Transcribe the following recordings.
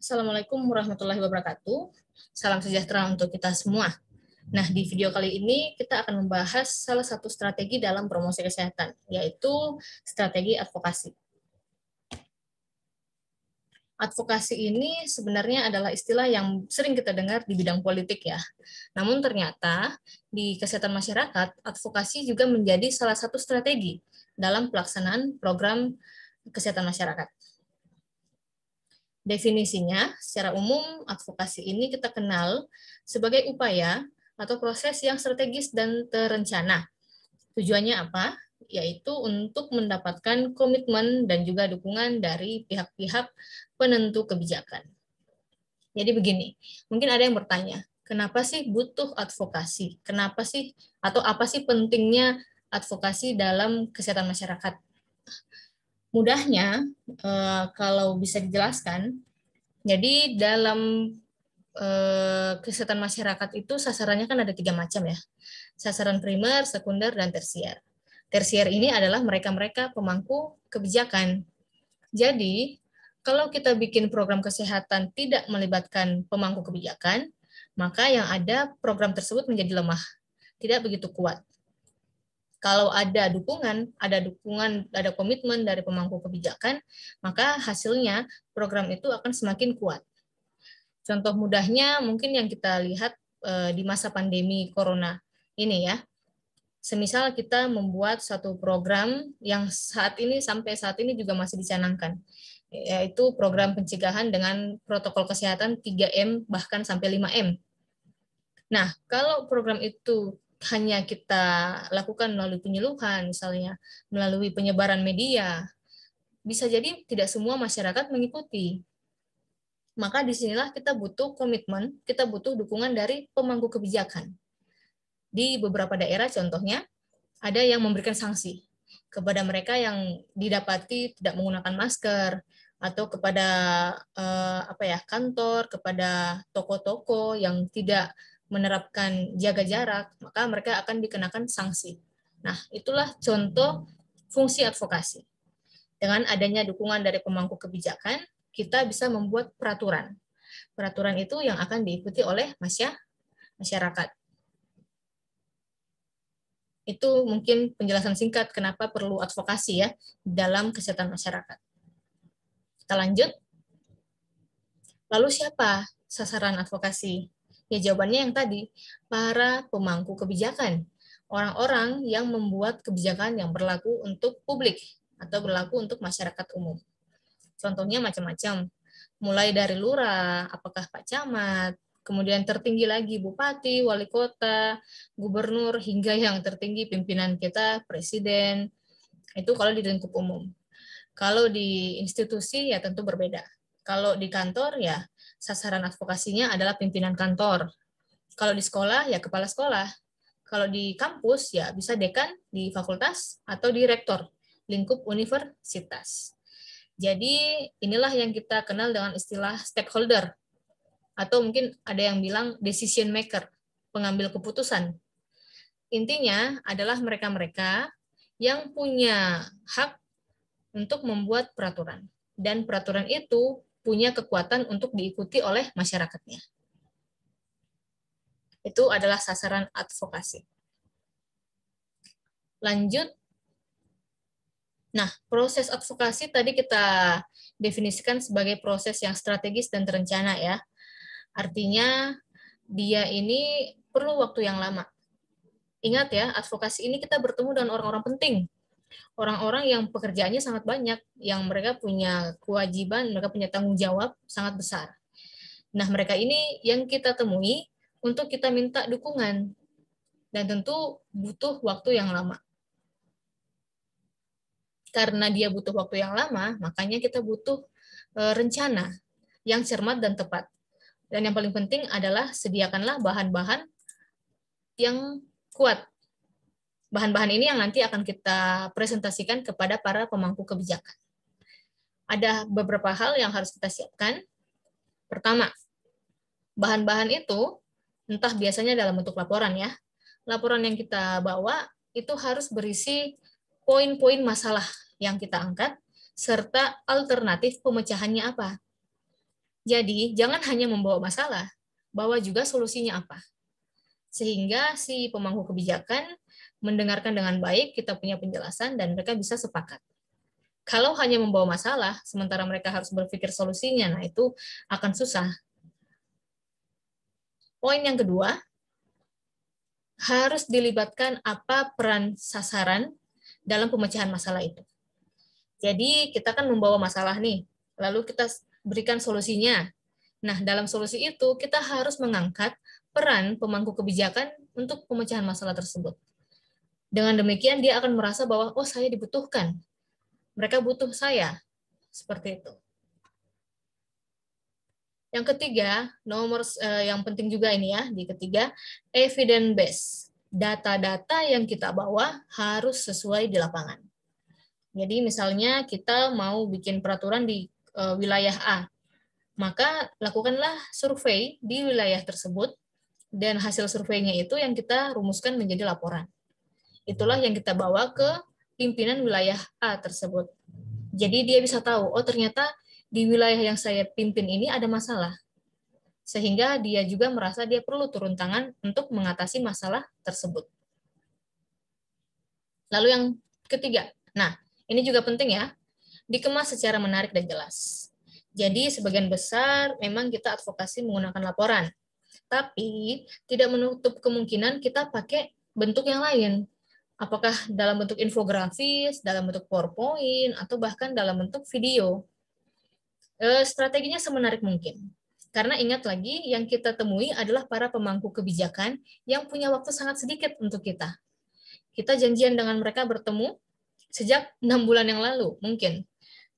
Assalamualaikum warahmatullahi wabarakatuh. Salam sejahtera untuk kita semua. Nah, di video kali ini kita akan membahas salah satu strategi dalam promosi kesehatan, yaitu strategi advokasi. Advokasi ini sebenarnya adalah istilah yang sering kita dengar di bidang politik ya. Namun ternyata di kesehatan masyarakat, advokasi juga menjadi salah satu strategi dalam pelaksanaan program kesehatan masyarakat. Definisinya, secara umum, advokasi ini kita kenal sebagai upaya atau proses yang strategis dan terencana. Tujuannya apa? Yaitu untuk mendapatkan komitmen dan juga dukungan dari pihak-pihak penentu kebijakan. Jadi begini, mungkin ada yang bertanya, kenapa sih butuh advokasi? Kenapa sih, atau apa sih pentingnya advokasi dalam kesehatan masyarakat? Mudahnya, kalau bisa dijelaskan, jadi dalam kesehatan masyarakat itu sasarannya kan ada 3 macam ya. Sasaran primer, sekunder, dan tersier. Tersier ini adalah mereka-mereka pemangku kebijakan. Jadi, kalau kita bikin program kesehatan tidak melibatkan pemangku kebijakan, maka yang ada program tersebut menjadi lemah, tidak begitu kuat. Kalau ada dukungan, ada komitmen dari pemangku kebijakan, maka hasilnya program itu akan semakin kuat. Contoh mudahnya mungkin yang kita lihat di masa pandemi corona ini ya. Semisal kita membuat satu program yang sampai saat ini juga masih dicanangkan, yaitu program pencegahan dengan protokol kesehatan 3M bahkan sampai 5M. Nah, kalau program itu hanya kita lakukan melalui penyuluhan, misalnya melalui penyebaran media, bisa jadi tidak semua masyarakat mengikuti. Maka disinilah kita butuh komitmen, kita butuh dukungan dari pemangku kebijakan. Di beberapa daerah contohnya, ada yang memberikan sanksi kepada mereka yang didapati tidak menggunakan masker, atau kepada kantor, kepada toko-toko yang tidak menerapkan jaga jarak, maka mereka akan dikenakan sanksi. Nah, itulah contoh fungsi advokasi. Dengan adanya dukungan dari pemangku kebijakan, kita bisa membuat peraturan. Peraturan itu yang akan diikuti oleh masyarakat. Itu mungkin penjelasan singkat kenapa perlu advokasi ya dalam kesehatan masyarakat. Kita lanjut. Lalu siapa sasaran advokasi? Ya jawabannya yang tadi, para pemangku kebijakan. Orang-orang yang membuat kebijakan yang berlaku untuk publik atau berlaku untuk masyarakat umum. Contohnya macam-macam, mulai dari lurah, apakah Pak Camat, kemudian tertinggi lagi bupati, wali kota, gubernur, hingga yang tertinggi pimpinan kita, presiden. Itu kalau di lingkup umum. Kalau di institusi ya tentu berbeda. Kalau di kantor ya sasaran advokasinya adalah pimpinan kantor. Kalau di sekolah ya kepala sekolah. Kalau di kampus ya bisa dekan di fakultas atau di rektor lingkup universitas. Jadi inilah yang kita kenal dengan istilah stakeholder, atau mungkin ada yang bilang decision maker, pengambil keputusan. Intinya adalah mereka-mereka yang punya hak untuk membuat peraturan. Dan peraturan itu punya kekuatan untuk diikuti oleh masyarakatnya. Itu adalah sasaran advokasi. Lanjut. Nah, proses advokasi tadi kita definisikan sebagai proses yang strategis dan terencana ya. Artinya dia ini perlu waktu yang lama. Ingat ya, advokasi ini kita bertemu dengan orang-orang penting. Orang-orang yang pekerjaannya sangat banyak, yang mereka punya kewajiban, mereka punya tanggung jawab sangat besar. Nah, mereka ini yang kita temui untuk kita minta dukungan. Dan tentu butuh waktu yang lama. Karena dia butuh waktu yang lama, makanya kita butuh rencana yang cermat dan tepat. Dan yang paling penting adalah sediakanlah bahan-bahan yang kuat. Bahan-bahan ini yang nanti akan kita presentasikan kepada para pemangku kebijakan. Ada beberapa hal yang harus kita siapkan. Pertama, bahan-bahan itu entah biasanya dalam bentuk laporan ya. Laporan yang kita bawa itu harus berisi poin-poin masalah yang kita angkat serta alternatif pemecahannya apa. Jadi, jangan hanya membawa masalah, bawa juga solusinya apa. Sehingga si pemangku kebijakan mendengarkan dengan baik, kita punya penjelasan, dan mereka bisa sepakat. Kalau hanya membawa masalah, sementara mereka harus berpikir solusinya, nah itu akan susah. Poin yang kedua, harus dilibatkan apa peran sasaran dalam pemecahan masalah itu. Jadi kita kan membawa masalah nih, lalu kita berikan solusinya. Nah, dalam solusi itu kita harus mengangkat peran pemangku kebijakan untuk pemecahan masalah tersebut. Dengan demikian dia akan merasa bahwa, oh saya dibutuhkan, mereka butuh saya, seperti itu. Yang ketiga, yang penting juga ini ya, di ketiga, evidence based. Data-data yang kita bawa harus sesuai di lapangan. Jadi misalnya kita mau bikin peraturan di wilayah A, maka lakukanlah survei di wilayah tersebut, dan hasil surveinya itu yang kita rumuskan menjadi laporan. Itulah yang kita bawa ke pimpinan wilayah A tersebut. Jadi dia bisa tahu, oh ternyata di wilayah yang saya pimpin ini ada masalah. Sehingga dia juga merasa dia perlu turun tangan untuk mengatasi masalah tersebut. Lalu yang ketiga, nah ini juga penting ya, dikemas secara menarik dan jelas. Jadi sebagian besar memang kita advokasi menggunakan laporan, tapi tidak menutup kemungkinan kita pakai bentuk yang lain. Apakah dalam bentuk infografis, dalam bentuk PowerPoint, atau bahkan dalam bentuk video. Strateginya semenarik mungkin. Karena ingat lagi, yang kita temui adalah para pemangku kebijakan yang punya waktu sangat sedikit untuk kita. Kita janjian dengan mereka bertemu sejak 6 bulan yang lalu, mungkin.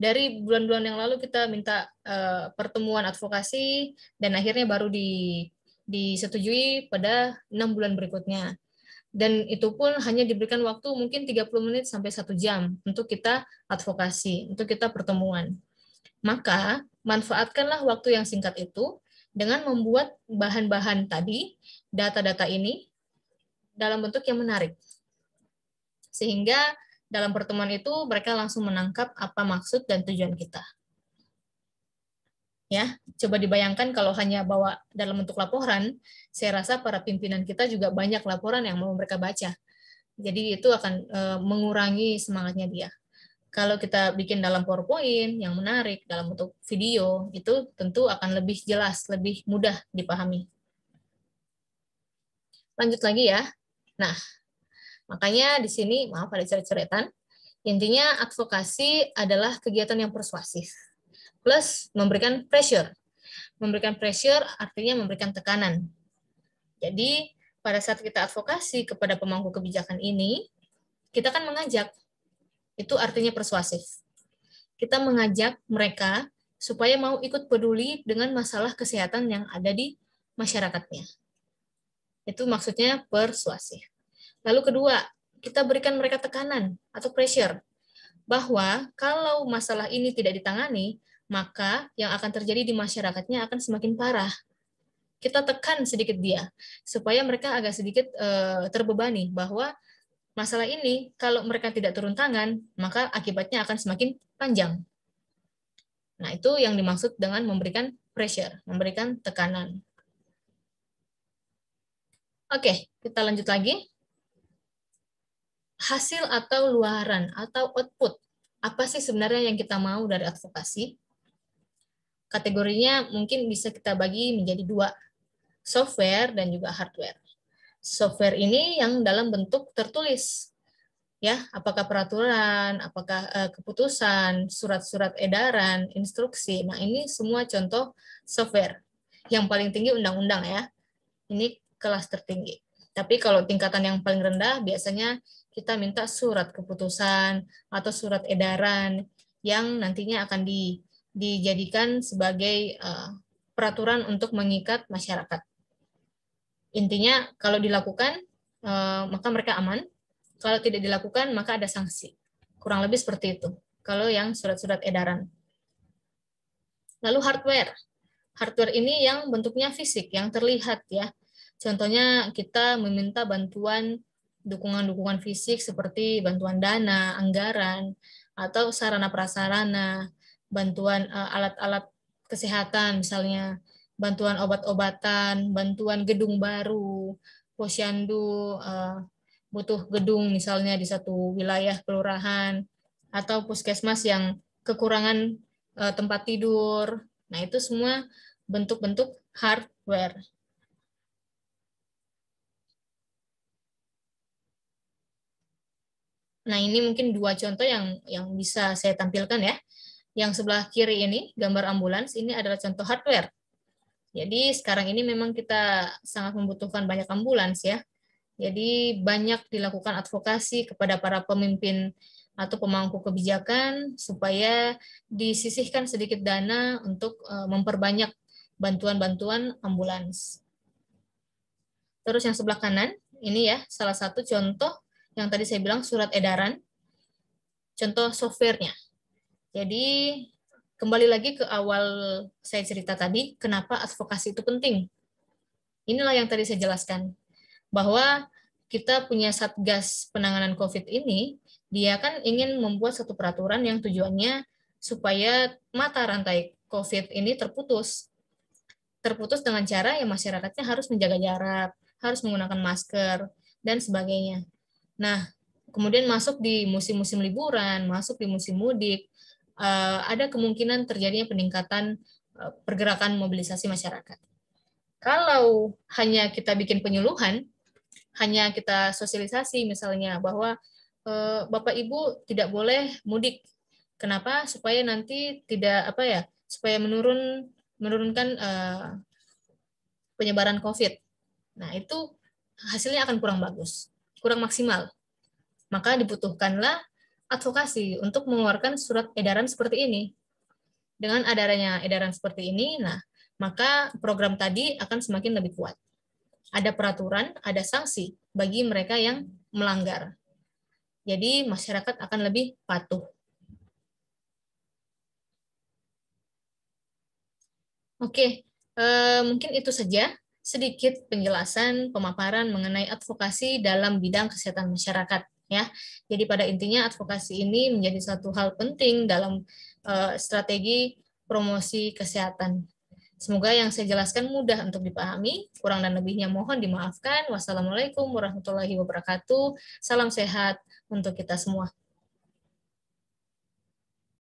Dari bulan-bulan yang lalu kita minta pertemuan advokasi, dan akhirnya baru disetujui pada 6 bulan berikutnya. Dan itu pun hanya diberikan waktu mungkin 30 menit sampai 1 jam untuk kita advokasi, untuk kita pertemuan. Maka, manfaatkanlah waktu yang singkat itu dengan membuat bahan-bahan tadi, data-data ini, dalam bentuk yang menarik. Sehingga dalam pertemuan itu mereka langsung menangkap apa maksud dan tujuan kita. Ya, coba dibayangkan kalau hanya bawa dalam bentuk laporan, saya rasa para pimpinan kita juga banyak laporan yang mau mereka baca. Jadi itu akan mengurangi semangatnya dia. Kalau kita bikin dalam PowerPoint yang menarik, dalam bentuk video, itu tentu akan lebih jelas, lebih mudah dipahami. Lanjut lagi ya. Nah, makanya di sini, maaf ada coret-coretan, intinya advokasi adalah kegiatan yang persuasif, plus memberikan pressure. Memberikan pressure artinya memberikan tekanan. Jadi, pada saat kita advokasi kepada pemangku kebijakan ini, kita kan mengajak, itu artinya persuasif. Kita mengajak mereka supaya mau ikut peduli dengan masalah kesehatan yang ada di masyarakatnya. Itu maksudnya persuasif. Lalu kedua, kita berikan mereka tekanan atau pressure, bahwa kalau masalah ini tidak ditangani, maka yang akan terjadi di masyarakatnya akan semakin parah. Kita tekan sedikit dia, supaya mereka agak sedikit terbebani, bahwa masalah ini kalau mereka tidak turun tangan, maka akibatnya akan semakin panjang. Nah, itu yang dimaksud dengan memberikan pressure, memberikan tekanan. Oke, kita lanjut lagi. Hasil atau luaran atau output. Apa sih sebenarnya yang kita mau dari advokasi? Kategorinya mungkin bisa kita bagi menjadi dua, software dan juga hardware. Software ini yang dalam bentuk tertulis, ya, apakah peraturan, apakah keputusan, surat-surat edaran, instruksi. Nah, ini semua contoh software. Yang paling tinggi undang-undang ya. Ini kelas tertinggi. Tapi kalau tingkatan yang paling rendah biasanya kita minta surat keputusan atau surat edaran yang nantinya akan dijadikan sebagai peraturan untuk mengikat masyarakat. Intinya kalau dilakukan maka mereka aman. Kalau tidak dilakukan, maka ada sanksi. Kurang lebih seperti itu. Kalau yang surat-surat edaran. Lalu hardware. Hardware ini yang bentuknya fisik, yang terlihat ya. Contohnya kita meminta bantuan dukungan-dukungan fisik seperti bantuan dana, anggaran, atau sarana prasarana, bantuan alat-alat kesehatan, misalnya bantuan obat-obatan, bantuan gedung baru, posyandu butuh gedung misalnya di satu wilayah kelurahan, atau puskesmas yang kekurangan tempat tidur. Nah, itu semua bentuk-bentuk hardware. Nah, ini mungkin dua contoh yang bisa saya tampilkan ya. Yang sebelah kiri ini, gambar ambulans, ini adalah contoh hardware. Jadi sekarang ini memang kita sangat membutuhkan banyak ambulans ya. Jadi banyak dilakukan advokasi kepada para pemimpin atau pemangku kebijakan supaya disisihkan sedikit dana untuk memperbanyak bantuan-bantuan ambulans. Terus yang sebelah kanan, ini ya salah satu contoh yang tadi saya bilang surat edaran, contoh softwarenya. Jadi kembali lagi ke awal saya cerita tadi, kenapa advokasi itu penting. Inilah yang tadi saya jelaskan, bahwa kita punya Satgas penanganan COVID ini, dia kan ingin membuat satu peraturan yang tujuannya supaya mata rantai COVID ini terputus. Terputus dengan cara ya masyarakatnya harus menjaga jarak, harus menggunakan masker, dan sebagainya. Nah, kemudian masuk di musim-musim liburan, masuk di musim mudik, ada kemungkinan terjadinya peningkatan pergerakan mobilisasi masyarakat. Kalau hanya kita bikin penyuluhan, hanya kita sosialisasi misalnya bahwa Bapak Ibu tidak boleh mudik. Kenapa? Supaya nanti tidak apa ya, supaya menurunkan penyebaran COVID. Nah, itu hasilnya akan kurang bagus, kurang maksimal. Maka dibutuhkanlah advokasi untuk mengeluarkan surat edaran seperti ini. Dengan adanya edaran seperti ini, nah, maka program tadi akan semakin lebih kuat. Ada peraturan, ada sanksi bagi mereka yang melanggar. Jadi masyarakat akan lebih patuh. Oke, mungkin itu saja sedikit penjelasan pemaparan mengenai advokasi dalam bidang kesehatan masyarakat ya. Jadi pada intinya advokasi ini menjadi satu hal penting dalam strategi promosi kesehatan. Semoga yang saya jelaskan mudah untuk dipahami. Kurang dan lebihnya mohon dimaafkan. Wassalamualaikum warahmatullahi wabarakatuh. Salam sehat untuk kita semua.